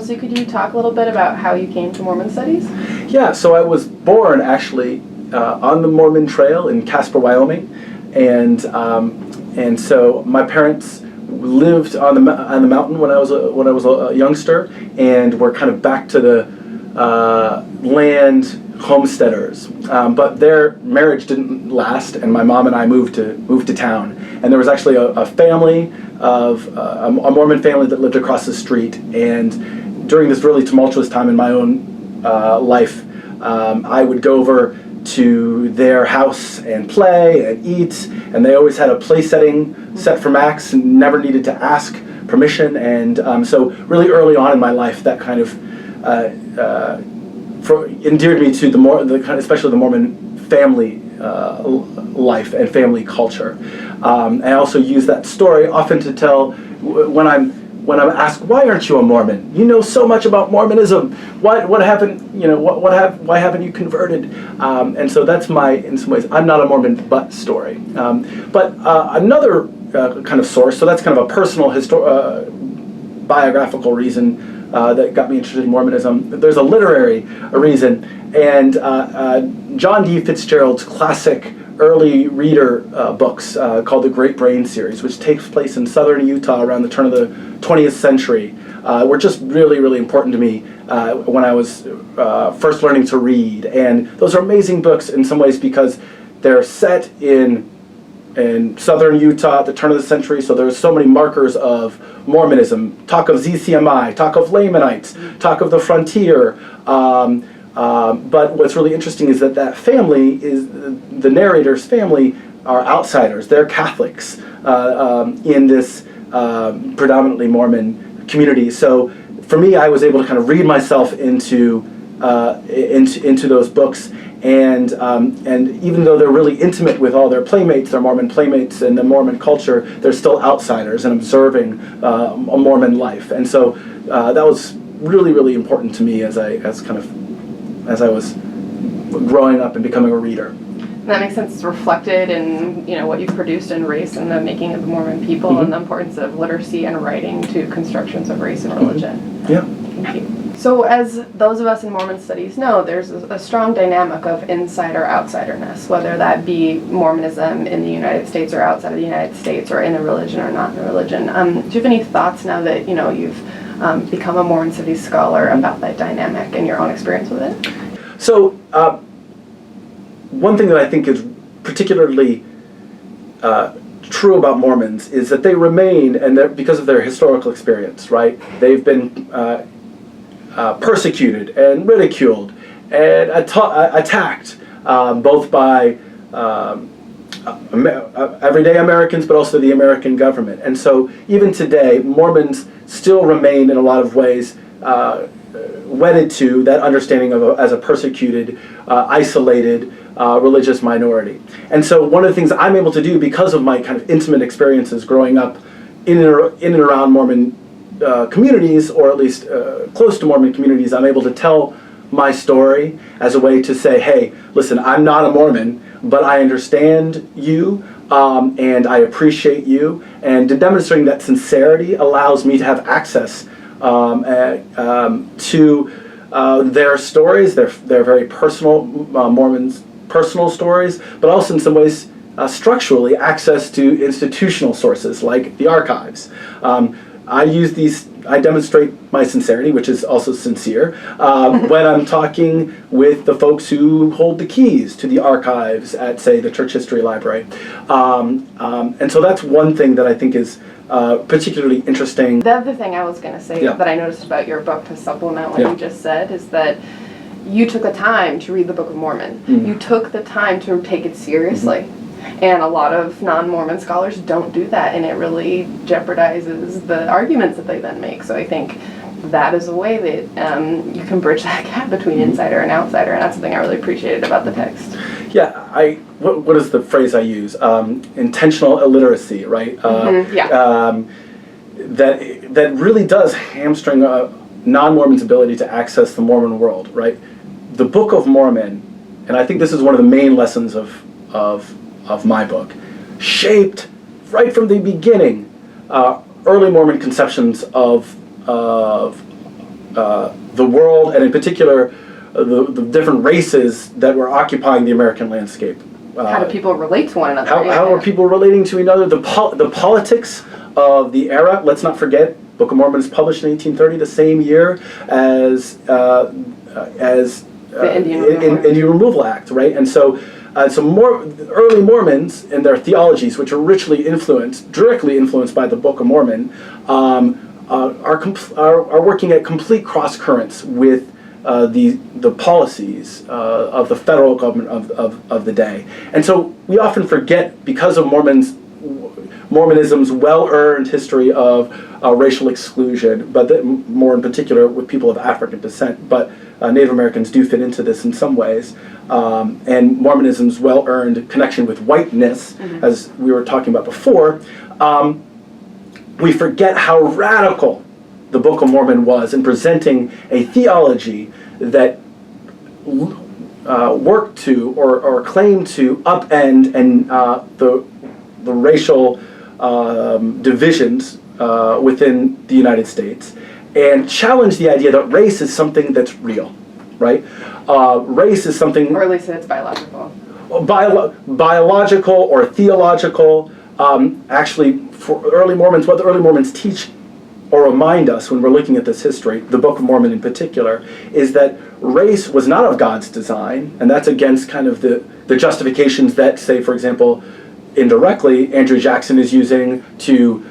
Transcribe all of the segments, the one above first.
So could you talk a little bit about how you came to Mormon studies? Yeah, so I was born actually on the Mormon Trail in Casper, Wyoming, and so my parents lived on the mountain when I was a youngster, and were kind of back to the land homesteaders. But their marriage didn't last, and my mom and I moved to town. And there was actually a family of a Mormon family that lived across the street. And during this really tumultuous time in my own life, I would go over to their house and play and eat, and they always had a play setting set for Max and never needed to ask permission. And so really early on in my life, that kind of endeared me to especially the Mormon family life and family culture. I also use that story often to tell when I'm asked, why aren't you a Mormon? You know so much about Mormonism. What happened? Why haven't you converted? And so that's in some ways, I'm not a Mormon but story. But another kind of source, so that's kind of a personal biographical reason that got me interested in Mormonism. There's a literary reason, and John D. Fitzgerald's classic early reader books called the Great Brain series, which takes place in southern Utah around the turn of the 20th century, were just really, really important to me when I was first learning to read. And those are amazing books in some ways because they're set in southern Utah at the turn of the century, so there's so many markers of Mormonism, talk of ZCMI, talk of Lamanites, talk of the frontier. But what's really interesting is that family is, the narrator's family are outsiders. They're Catholics in this predominantly Mormon community. So for me, I was able to kind of read myself into those books. And even though they're really intimate with all their playmates, their Mormon playmates and the Mormon culture, they're still outsiders and observing a Mormon life. And so that was really, really important to me as I was growing up and becoming a reader. And that makes sense. It's reflected in what you've produced in Race and the Making of the Mormon People, and the importance of literacy and writing to constructions of race and religion. Yeah. Thank you. So as those of us in Mormon studies know, there's a strong dynamic of insider-outsiderness, whether that be Mormonism in the United States or outside of the United States, or in a religion or not in a religion. Do you have any thoughts now that you've become a Mormon studies scholar about that dynamic and your own experience with it? So one thing that I think is particularly true about Mormons is that they remain, and because of their historical experience, right? They've been persecuted and ridiculed and attacked both by everyday Americans, but also the American government. And so even today, Mormons still remain in a lot of ways wedded to that understanding as a persecuted, isolated religious minority. And so one of the things I'm able to do because of my kind of intimate experiences growing up in and around Mormon communities, or at least close to Mormon communities, I'm able to tell my story as a way to say, hey, listen, I'm not a Mormon, but I understand you, and I appreciate you, and demonstrating that sincerity allows me to have access to their stories. They're very personal, Mormons' personal stories, but also in some ways structurally access to institutional sources like the archives. I demonstrate my sincerity, which is also sincere, when I'm talking with the folks who hold the keys to the archives at, say, the Church History Library. And so that's one thing that I think is particularly interesting. The other thing I was going to say that I noticed about your book to supplement what you just said is that you took the time to read the Book of Mormon. Mm-hmm. You took the time to take it seriously. Mm-hmm. And a lot of non-Mormon scholars don't do that, and it really jeopardizes the arguments that they then make. So I think that is a way that you can bridge that gap between insider and outsider, and that's something I really appreciated about the text. Yeah, what is the phrase I use? Intentional illiteracy, right? That really does hamstring non-Mormons' ability to access the Mormon world, right? The Book of Mormon, and I think this is one of the main lessons of my book, shaped right from the beginning early Mormon conceptions of the world, and in particular, the different races that were occupying the American landscape. How do people relate to one another? How are people relating to each other? The politics of the era. Let's not forget, Book of Mormon is published in 1830, the same year as the Indian Removal Act, right? And so early Mormons and their theologies, which are richly directly influenced by the Book of Mormon, are working at complete cross currents with the policies of the federal government of the day. And so we often forget, because of Mormonism's well-earned history of racial exclusion, but more in particular with people of African descent, but Native Americans do fit into this in some ways, and Mormonism's well-earned connection with whiteness, as we were talking about before, we forget how radical the Book of Mormon was in presenting a theology that worked to or claimed to upend and the racial divisions within the United States, and challenge the idea that race is something that's real, right? Race is something... Or at least it's biological. Biological or theological. Actually, for early Mormons, what the early Mormons teach or remind us when we're looking at this history, the Book of Mormon in particular, is that race was not of God's design, and that's against kind of the justifications that, say, for example, indirectly, Andrew Jackson is using to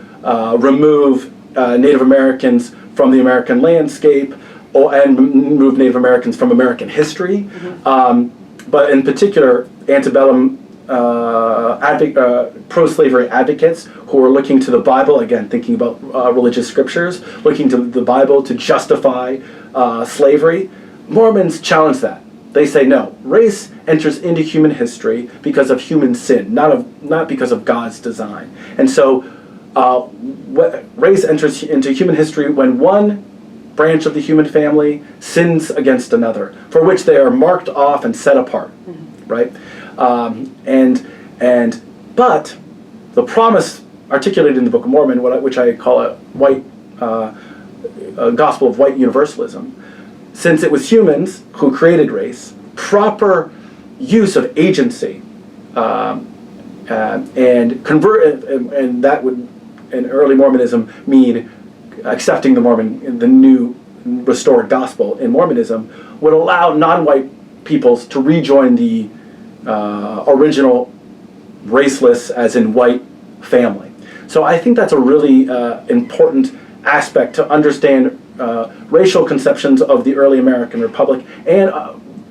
remove Native Americans from the American landscape and remove Native Americans from American history. But in particular, antebellum pro-slavery advocates who are looking to the Bible, again, thinking about religious scriptures, looking to the Bible to justify slavery. Mormons challenge that. They say, no, race enters into human history because of human sin, not because of God's design. And so race enters into human history when one branch of the human family sins against another, for which they are marked off and set apart, right? But the promise articulated in the Book of Mormon, which I call a gospel of white universalism, since it was humans who created race, proper use of agency, and that would, in early Mormonism, mean accepting the new restored gospel in Mormonism, would allow non-white peoples to rejoin the original raceless, as in white, family. So I think that's a really important aspect to understand racial conceptions of the early American Republic, and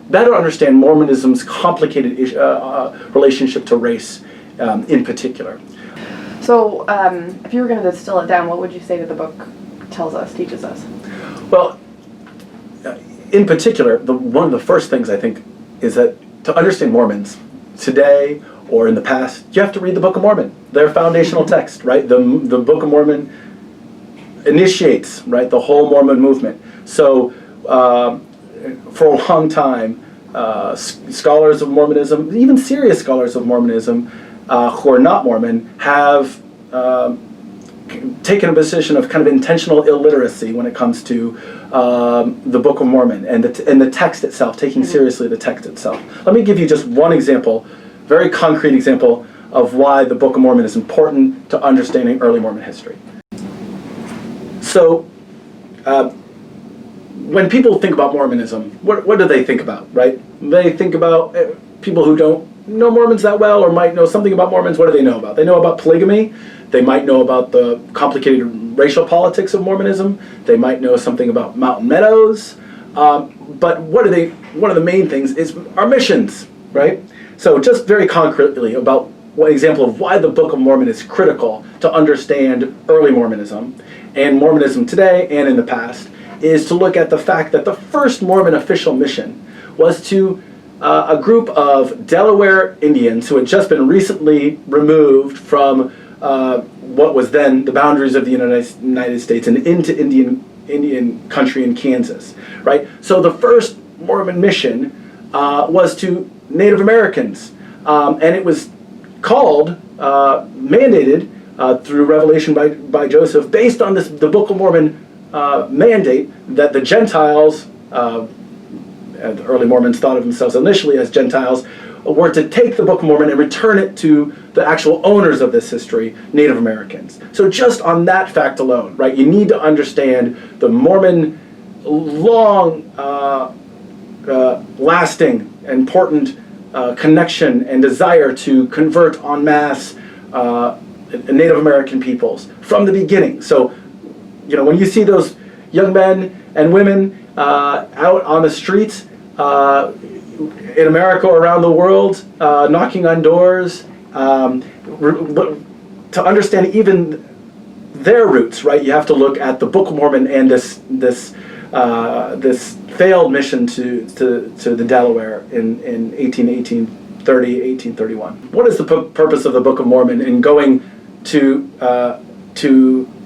better understand Mormonism's complicated relationship to race in particular. So if you were going to distill it down, what would you say that the book teaches us? Well, in particular, one of the first things I think is that to understand Mormons today or in the past, you have to read the Book of Mormon, their foundational text, right? The Book of Mormon initiates, right, the whole Mormon movement. So for a long time, scholars of Mormonism, even serious scholars of Mormonism who are not Mormon, have taken a position of kind of intentional illiteracy when it comes to the Book of Mormon and the text itself, taking seriously the text itself. Let me give you just one example, very concrete example, of why the Book of Mormon is important to understanding early Mormon history. So, when people think about Mormonism, what do they think about, right? They think about people who don't know Mormons that well or might know something about Mormons. What do they know about? They know about polygamy. They might know about the complicated racial politics of Mormonism. They might know something about Mountain Meadows. But one of the main things is our missions, right? So just very concretely about one example of why the Book of Mormon is critical to understand early Mormonism and Mormonism today and in the past is to look at the fact that the first Mormon official mission was to a group of Delaware Indians who had just been recently removed from what was then the boundaries of the United States and into Indian country in Kansas, right? So the first Mormon mission was to Native Americans, and it was called, mandated through revelation by Joseph, based on the Book of Mormon mandate that the Gentiles, the early Mormons thought of themselves initially as Gentiles, were to take the Book of Mormon and return it to the actual owners of this history, Native Americans. So just on that fact alone, right, you need to understand the Mormon long, lasting, important connection and desire to convert en masse Native American peoples from the beginning. So, when you see those young men and women out on the streets in America or around the world, knocking on doors, to understand even their roots, right? You have to look at the Book of Mormon and this failed mission to the Delaware in 1831. What is the purpose of the Book of Mormon in going to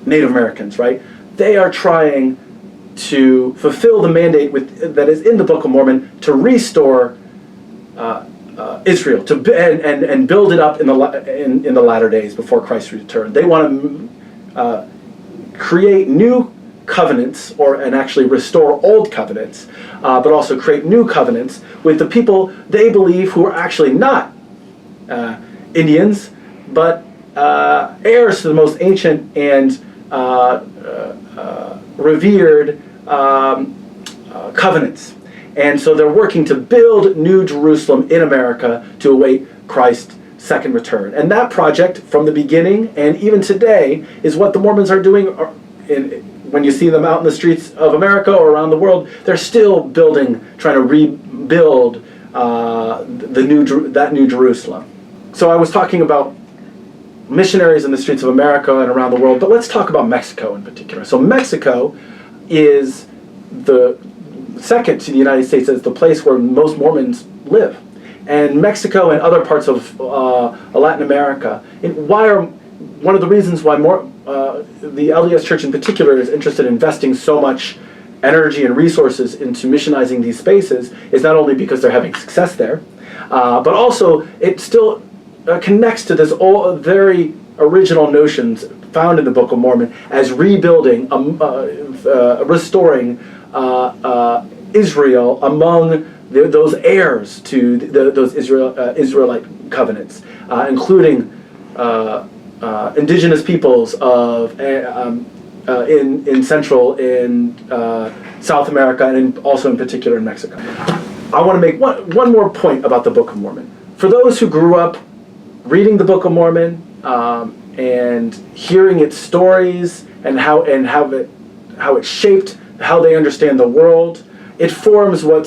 Native Americans, right? They are trying to fulfill the mandate that is in the Book of Mormon to restore Israel, and build it up in the latter days before Christ's return. They want to create new covenants, and actually restore old covenants, but also create new covenants with the people they believe who are actually not Indians, but heirs to the most ancient and revered covenants. And so they're working to build New Jerusalem in America to await Christ's second return. And that project, from the beginning and even today, is what the Mormons are doing. When you see them out in the streets of America or around the world, they're still building, trying to rebuild that New Jerusalem. So I was talking about missionaries in the streets of America and around the world, but let's talk about Mexico in particular. So Mexico is the second to the United States as the place where most Mormons live. And Mexico and other parts of Latin America, one of the reasons why the LDS Church in particular is interested in investing so much energy and resources into missionizing these spaces is not only because they're having success there, but also it still connects to this very original notions found in the Book of Mormon as rebuilding, restoring Israel among those heirs to those Israelite covenants, including indigenous peoples in Central, in South America, and also in particular in Mexico. I want to make one more point about the Book of Mormon. For those who grew up reading the Book of Mormon and hearing its stories and how it shaped how they understand the world, it forms what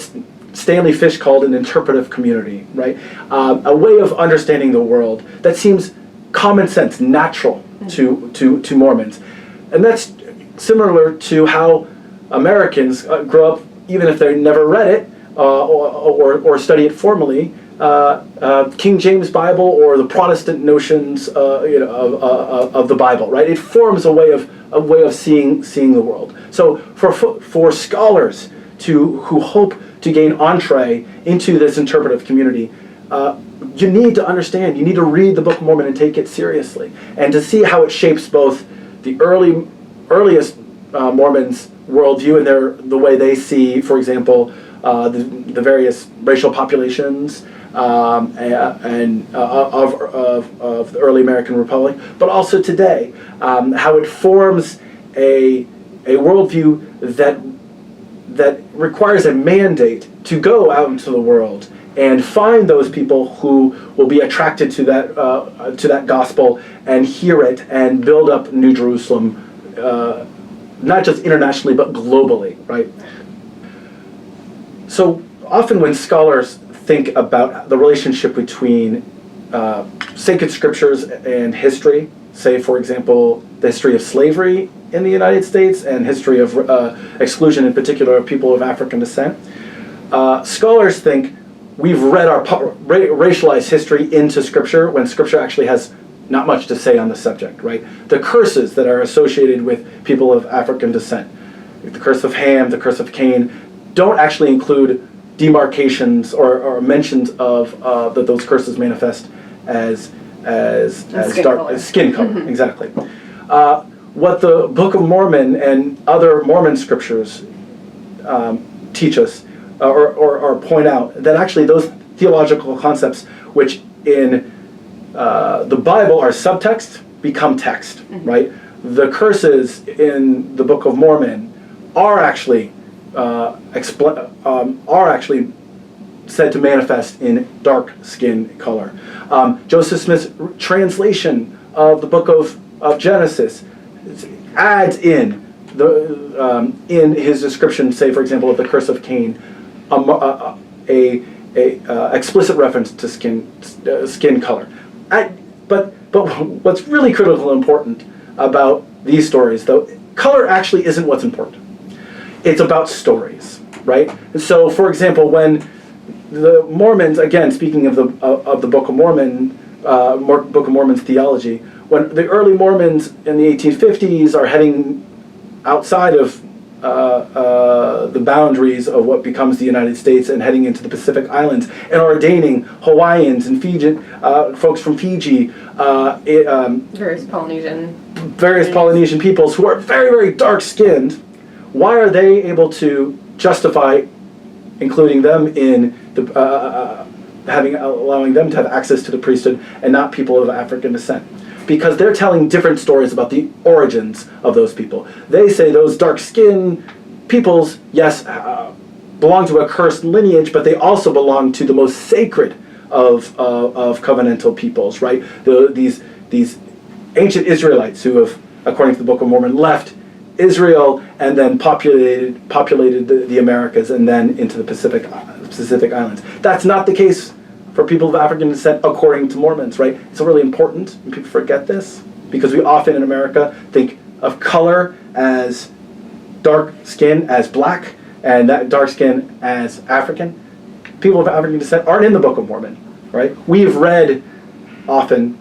Stanley Fish called an interpretive community, right? A way of understanding the world that seems common sense, natural to Mormons. And that's similar to how Americans grow up, even if they never read it or study it formally, King James Bible or the Protestant notions of the Bible, right? It forms a way of seeing the world. So for scholars who hope to gain entree into this interpretive community, you need to understand, you need to read the Book of Mormon and take it seriously, and to see how it shapes both the earliest Mormons' worldview and the way they see, for example, the various racial populations of the early American Republic, but also today, how it forms a worldview that requires a mandate to go out into the world and find those people who will be attracted to that gospel and hear it and build up New Jerusalem, not just internationally but globally, right? So often when scholars think about the relationship between sacred scriptures and history, say for example the history of slavery in the United States and history of exclusion in particular of people of African descent, scholars think we've read our racialized history into Scripture when Scripture actually has not much to say on the subject, right? The curses that are associated with people of African descent, the curse of Ham, the curse of Cain, don't actually include demarcations or mentions of that those curses manifest as skin color. Mm-hmm. Exactly. what the Book of Mormon and other Mormon scriptures teach us or point out, that actually those theological concepts, which in the Bible are subtext, become text, right? The curses in the Book of Mormon are actually said to manifest in dark skin color. Joseph Smith's translation of the Book of Genesis adds in his description, say for example of the curse of Cain, a explicit reference to skin color. But what's really critical and important about these stories, though, color actually isn't what's important. It's about stories, right? And so, for example, when the Mormons, again, speaking of the Book of Mormon, Book of Mormon's theology, when the early Mormons in the 1850s are heading outside of the boundaries of what becomes the United States and heading into the Pacific Islands and ordaining Hawaiians and Fijian folks from Fiji, various Polynesian peoples who are very, very dark-skinned, why are they able to justify including them in the allowing them to have access to the priesthood and not people of African descent? Because they're telling different stories about the origins of those people. They say those dark-skinned peoples, yes, belong to a cursed lineage, but they also belong to the most sacred of covenantal peoples, right? These ancient Israelites who have, according to the Book of Mormon, left Israel and then populated the Americas and then into the Pacific Islands. That's not the case for people of African descent, according to Mormons, right? It's really important, and people forget this, because we often in America think of color as dark skin as black, and that dark skin as African. People of African descent aren't in the Book of Mormon, right? We've read often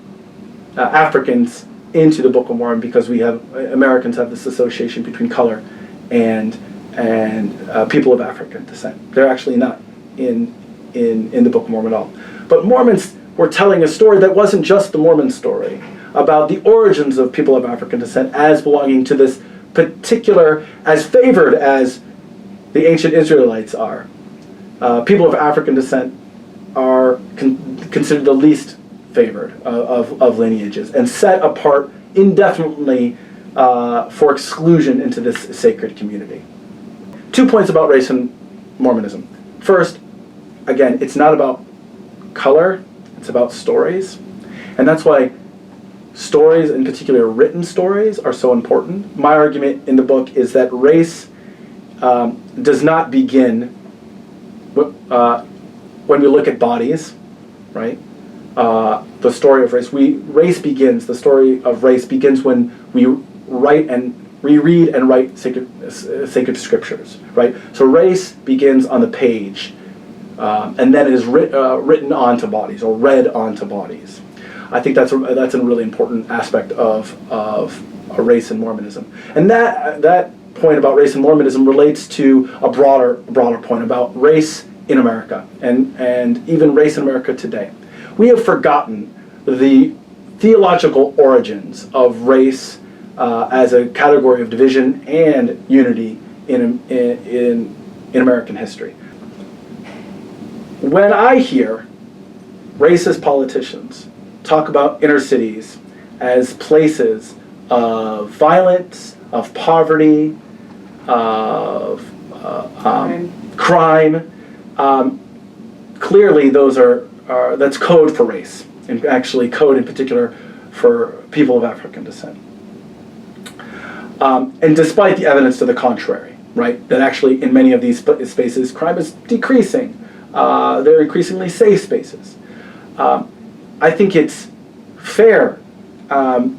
Africans into the Book of Mormon because Americans have this association between color and people of African descent. They're actually not in the Book of Mormon at all. But Mormons were telling a story that wasn't just the Mormon story, about the origins of people of African descent as belonging to this particular, as favored as the ancient Israelites are. People of African descent are considered the least favored of lineages and set apart indefinitely for exclusion into this sacred community. 2 points about race and Mormonism. First, again, it's not about color, it's about stories. And that's why stories, in particular written stories, are so important. My argument in the book is that race does not begin when we look at bodies, right? The story of race. The story of race begins when we read and write sacred scriptures, right? So race begins on the page, and then it is written onto bodies or read onto bodies. I think that's a really important aspect of race and Mormonism, and that point about race and Mormonism relates to a broader point about race in America and even race in America today. We have forgotten the theological origins of race as a category of division and unity in American history. When I hear racist politicians talk about inner cities as places of violence, of poverty, of crime, clearly those that's code for race, and actually code in particular for people of African descent. And despite the evidence to the contrary, right, that actually in many of these spaces crime is decreasing, they're increasingly safe spaces. I think it's fair to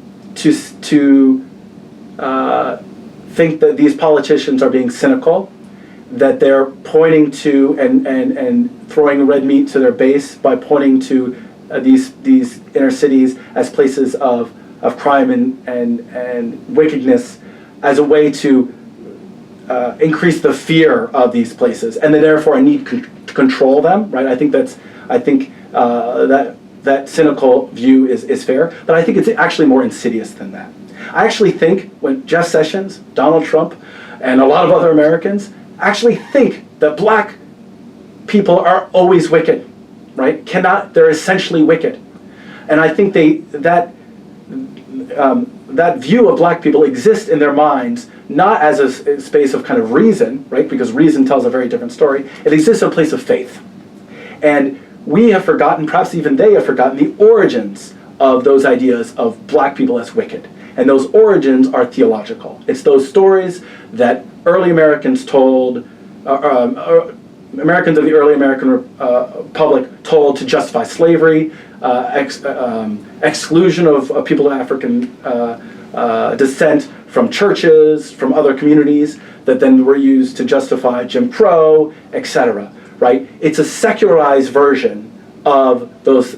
think that these politicians are being cynical, that they're pointing to and throwing red meat to their base by pointing to these inner cities as places of crime and wickedness as a way to increase the fear of these places, and then therefore a need to control them. Right? I think that cynical view is fair, but I think it's actually more insidious than that. I actually think when Jeff Sessions, Donald Trump, and a lot of other Americans actually think that black people are always wicked, right? They're essentially wicked. And I think that view of black people exists in their minds not as a space of kind of reason, right? Because reason tells a very different story. It exists in a place of faith. And we have forgotten, perhaps even they have forgotten, the origins of those ideas of black people as wicked. And those origins are theological. It's those stories that early Americans told, Americans of the early American Republic told to justify slavery, exclusion of people of African descent from churches, from other communities, that then were used to justify Jim Crow, etc. Right? It's a secularized version of those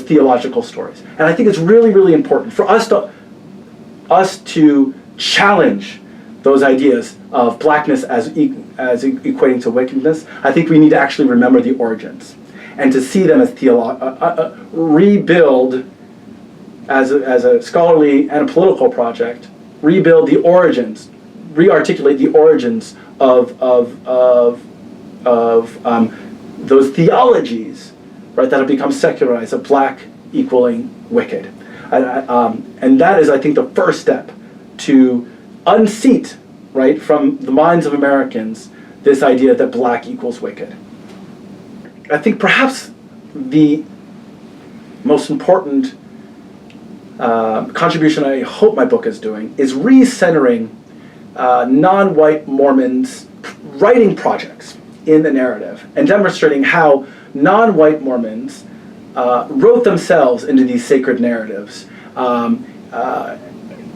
theological stories, and I think it's really, really important for us to challenge those ideas of blackness as equating to wickedness. I think we need to actually remember the origins and to see them as rebuild as a scholarly and a political project, rebuild the origins, re-articulate the origins of those theologies, right, that have become secularized, of black equaling wicked. And that is, I think, the first step to unseat, right, from the minds of Americans, this idea that black equals wicked. I think perhaps the most important contribution I hope my book is doing is recentering non-white Mormons' writing projects in the narrative and demonstrating how non-white Mormons wrote themselves into these sacred narratives,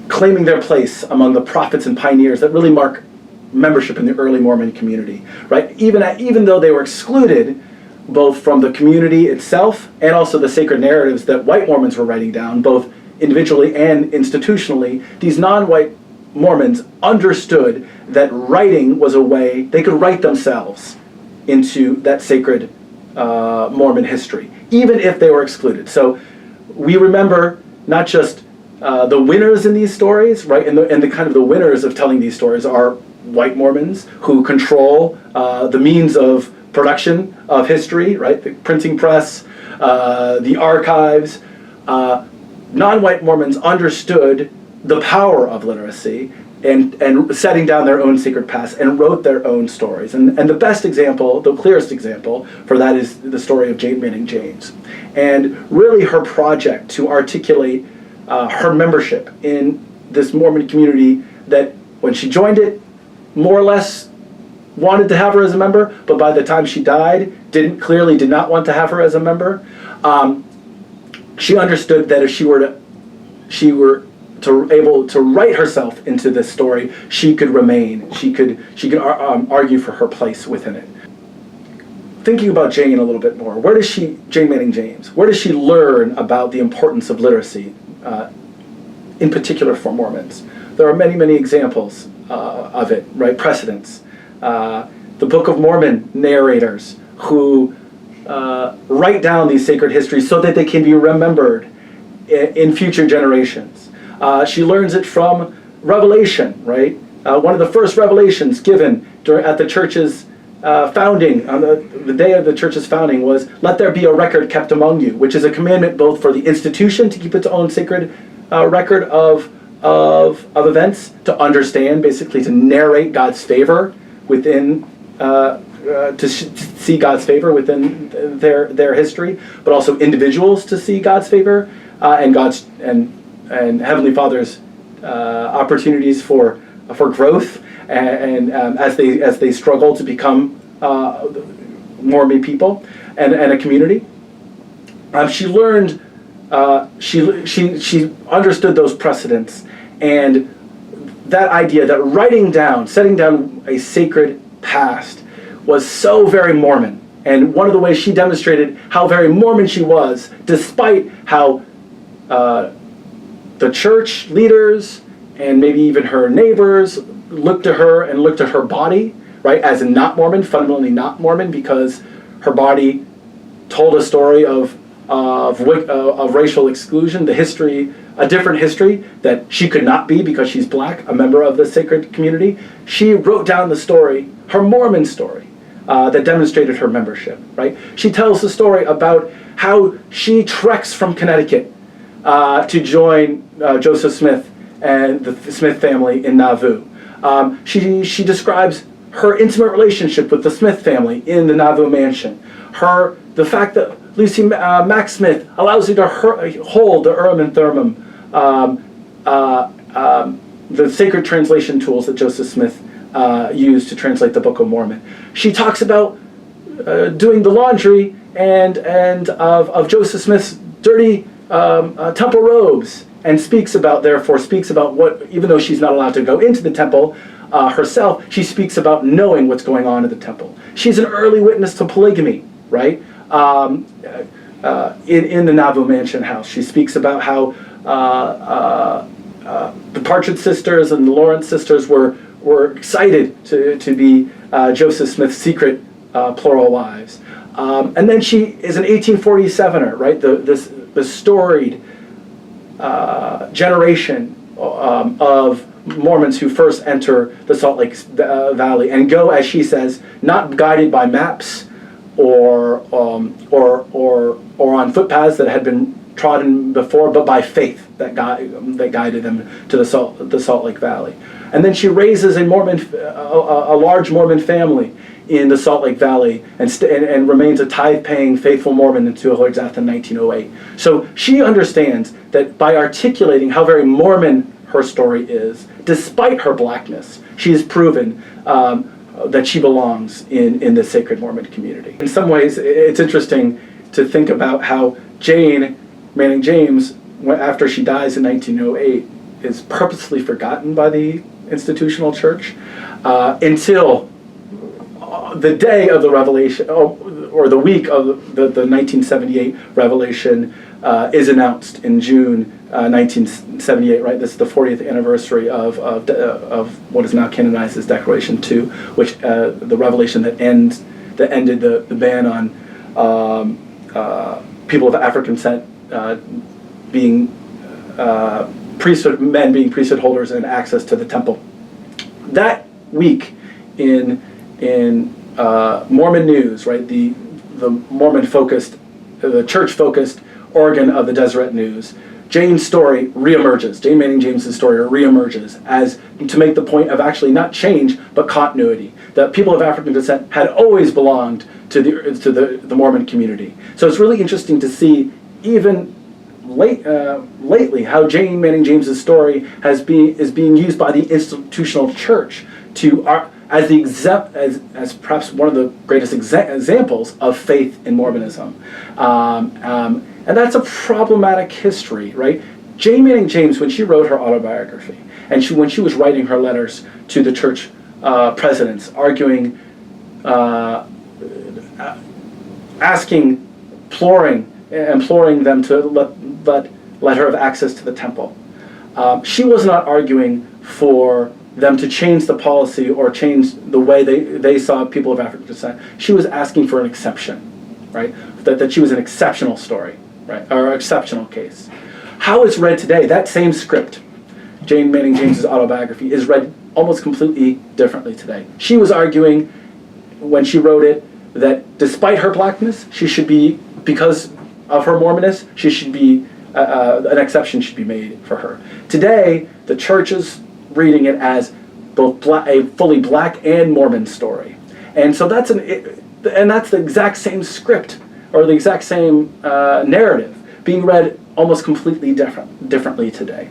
claiming their place among the prophets and pioneers that really mark membership in the early Mormon community, right? Even though they were excluded both from the community itself and also the sacred narratives that white Mormons were writing down, both individually and institutionally, these non-white Mormons understood that writing was a way they could write themselves into that sacred Mormon history, even if they were excluded. So we remember not just the winners in these stories, right? And the kind of the winners of telling these stories are white Mormons who control the means of production of history, right? The printing press, the archives. Non-white Mormons understood the power of literacy and setting down their own sacred paths and wrote their own stories. And the best example, the clearest example for that is the story of Jane Manning James. And really her project to articulate her membership in this Mormon community that when she joined it, more or less wanted to have her as a member, but by the time she died, clearly did not want to have her as a member. She understood that if she were able to write herself into this story, she could remain. She could argue for her place within it. Thinking about Jane a little bit more, Jane Manning James, where does she learn about the importance of literacy, in particular for Mormons? There are many, many examples of it, right? Precedents. The Book of Mormon narrators who write down these sacred histories so that they can be remembered in future generations. She learns it from Revelation, right? One of the first revelations given at the church's founding, on the day of the church's founding, was, "Let there be a record kept among you," which is a commandment both for the institution to keep its own sacred record of events, to understand, basically to narrate God's favor within, to see God's favor within their history, but also individuals to see God's favor and Heavenly Father's opportunities for growth and as they struggle to become Mormon people and a community. She learned. She understood those precedents and that idea that writing down, setting down a sacred past was so very Mormon. And one of the ways she demonstrated how very Mormon she was, despite how the church leaders and maybe even her neighbors looked to her and looked at her body, right, as not Mormon, fundamentally not Mormon, because her body told a story of of racial exclusion, the history, a different history that she could not be because she's black, a member of the sacred community. She wrote down the story, her Mormon story, that demonstrated her membership, right? She tells the story about how she treks from Connecticut to join Joseph Smith and the Smith family in Nauvoo. She describes her intimate relationship with the Smith family in the Nauvoo mansion. The fact that Lucy Mack Smith allows her to hold the Urim and Thummim, the sacred translation tools that Joseph Smith used to translate the Book of Mormon. She talks about doing the laundry and of Joseph Smith's dirty temple robes, and speaks about what, even though she's not allowed to go into the temple herself, she speaks about knowing what's going on in the temple. She's an early witness to polygamy, right? In the Nauvoo Mansion house. She speaks about how the Partridge sisters and the Lawrence sisters were excited to be Joseph Smith's secret plural wives. And then she is an 1847er, right? The storied generation of Mormons who first enter the Salt Lake Valley and go, as she says, not guided by maps or on footpaths that had been trodden before, but by faith that guided them to the Salt Lake Valley. And then she raises a large Mormon family in the Salt Lake Valley and remains a tithe-paying faithful Mormon until her death in 1908. So she understands that by articulating how very Mormon her story is, despite her blackness, she has proven that she belongs in the sacred Mormon community. In some ways, it's interesting to think about how Jane Manning James, after she dies in 1908, is purposely forgotten by the institutional church until the day of the revelation, or the week of the 1978 revelation is announced in June 1978, right? This is the 40th anniversary of what is now canonized as Declaration 2, which the revelation that ended the ban on people of African descent being men being priesthood holders and access to the temple. That week in Mormon news, right? The Mormon-focused, the church-focused organ of the Deseret News, Jane's story reemerges. Jane Manning James's story reemerges as to make the point of actually not change but continuity. That people of African descent had always belonged to the Mormon community. So it's really interesting to see even lately how Jane Manning James's story is being used by the institutional church as perhaps one of the greatest examples of faith in Mormonism. And that's a problematic history, right? Jane Manning James, when she wrote her autobiography, and when she was writing her letters to the church presidents, arguing, imploring them to let her have access to the temple. She was not arguing for them to change the policy or change the way they saw people of African descent. She was asking for an exception, right? That she was an exceptional story, right? Or exceptional case. How it's read today, that same script, Jane Manning James's autobiography, is read almost completely differently today. She was arguing, when she wrote it, that despite her blackness, she should be, because of her Mormonism, she should be, an exception should be made for her. Today, the church is reading it as both a fully black and Mormon story. And so that's the exact same script, or the exact same narrative, being read almost completely differently today.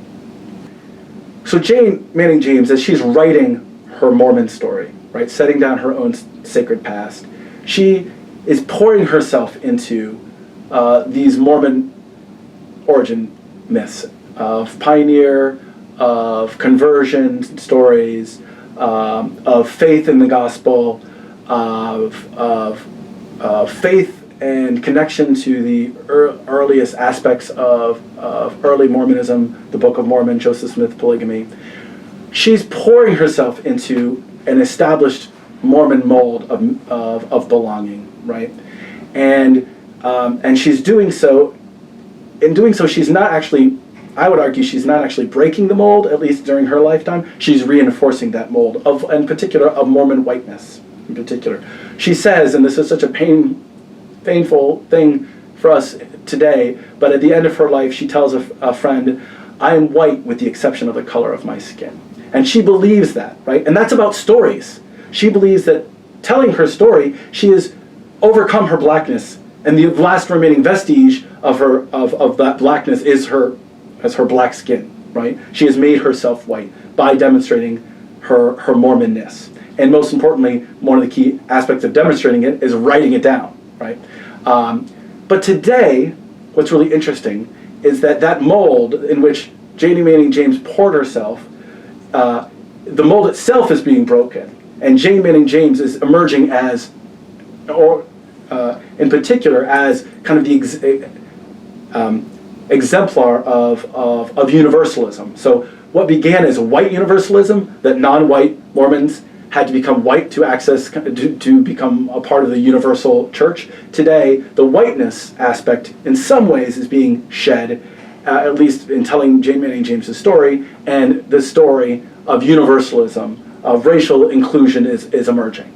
So Jane Manning James, as she's writing her Mormon story, right, setting down her own sacred past, she is pouring herself into these Mormon origin myths of pioneer, of conversion stories, of faith in the gospel, of faith and connection to the earliest aspects of early Mormonism, the Book of Mormon, Joseph Smith, polygamy. She's pouring herself into an established Mormon mold of belonging, right? And And she's doing so. In doing so, she's not actually, I would argue, she's not actually breaking the mold, at least during her lifetime. She's reinforcing that mold, in particular, of Mormon whiteness, in particular. She says, and this is such a painful thing for us today, but at the end of her life, she tells a friend, I am white with the exception of the color of my skin. And she believes that, right? And that's about stories. She believes that telling her story, she has overcome her blackness, and the last remaining vestige of that blackness is her black skin, right? She has made herself white by demonstrating her Mormonness. And most importantly, one of the key aspects of demonstrating it is writing it down, right? But today, what's really interesting is that mold in which Janie Manning James poured herself, the mold itself is being broken, and Jane Manning James is emerging as, in particular, as kind of the exemplar of universalism. So what began as white universalism, that non-white Mormons had to become white to access, to become a part of the universal church. Today, the whiteness aspect, in some ways, is being shed, at least in telling Jane Manning James's story, and the story of universalism, of racial inclusion is emerging.